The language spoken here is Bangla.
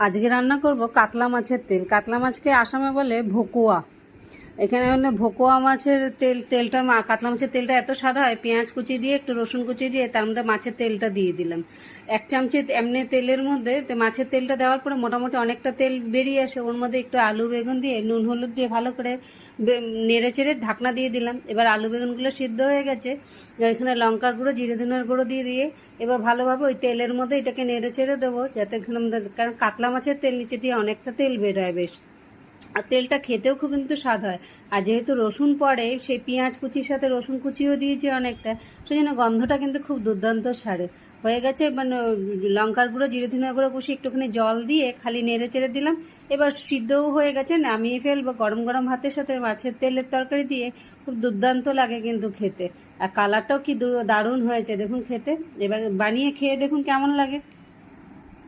আজকে রান্না করব কাতলা মাছের তেল। কাতলা মাছকে আসামে বলে ভকুয়া। এখানে ভকুয়া মাছের তেলটা কাতলা মাছের তেলটা এত সাদা হয়, পেঁয়াজ কুচি দিয়ে একটু রসুন কুচি দিয়ে তার মধ্যে মাছের তেলটা দিয়ে দিলাম। 1 চামচে এমনি তেলের মধ্যে মাছের তেলটা দেওয়ার পরে মোটামুটি অনেকটা তেল বেরিয়ে আসে। ওর মধ্যে একটু আলু বেগুন দিয়ে নুন হলুদ দিয়ে ভালো করে নেড়ে চেড়ে ঢাকনা দিয়ে দিলাম। এবার আলু বেগুনগুলো সিদ্ধ হয়ে গেছে, এখানে লঙ্কার গুঁড়ো জিরে ধনের গুঁড়ো দিয়ে এবার ভালোভাবে ওই তেলের মধ্যে এটাকে নেড়ে চেড়ে দেবো, যাতে এখানে কারণ কাতলা মাছের তেল নিচে দিয়ে অনেকটা তেল বেরোয় বেশ, আর তেলটা খেতেও খুব কিন্তু স্বাদ হয়। আর যেহেতু রসুন পড়ে, সেই পেঁয়াজ কুচির সাথে রসুন কুচিও দিয়েছি অনেকটা, সেই জন্য গন্ধটা কিন্তু খুব দুর্দান্ত ছাড়ে। হয়ে গেছে, মানে লঙ্কার গুঁড়ো জিরে ধনিয়া গুঁড়ো কষে একটুখানি জল দিয়ে খালি নেড়ে চেড়ে দিলাম। এবার সিদ্ধও হয়ে গেছে, নামিয়ে ফেলবো। গরম গরম ভাতের সাথে মাছের তেলের তরকারি দিয়ে খুব দুর্দান্ত লাগে কিন্তু খেতে, আর কালারটাও কি দারুণ হয়েছে দেখুন খেতে। এবার বানিয়ে খেয়ে দেখুন কেমন লাগে।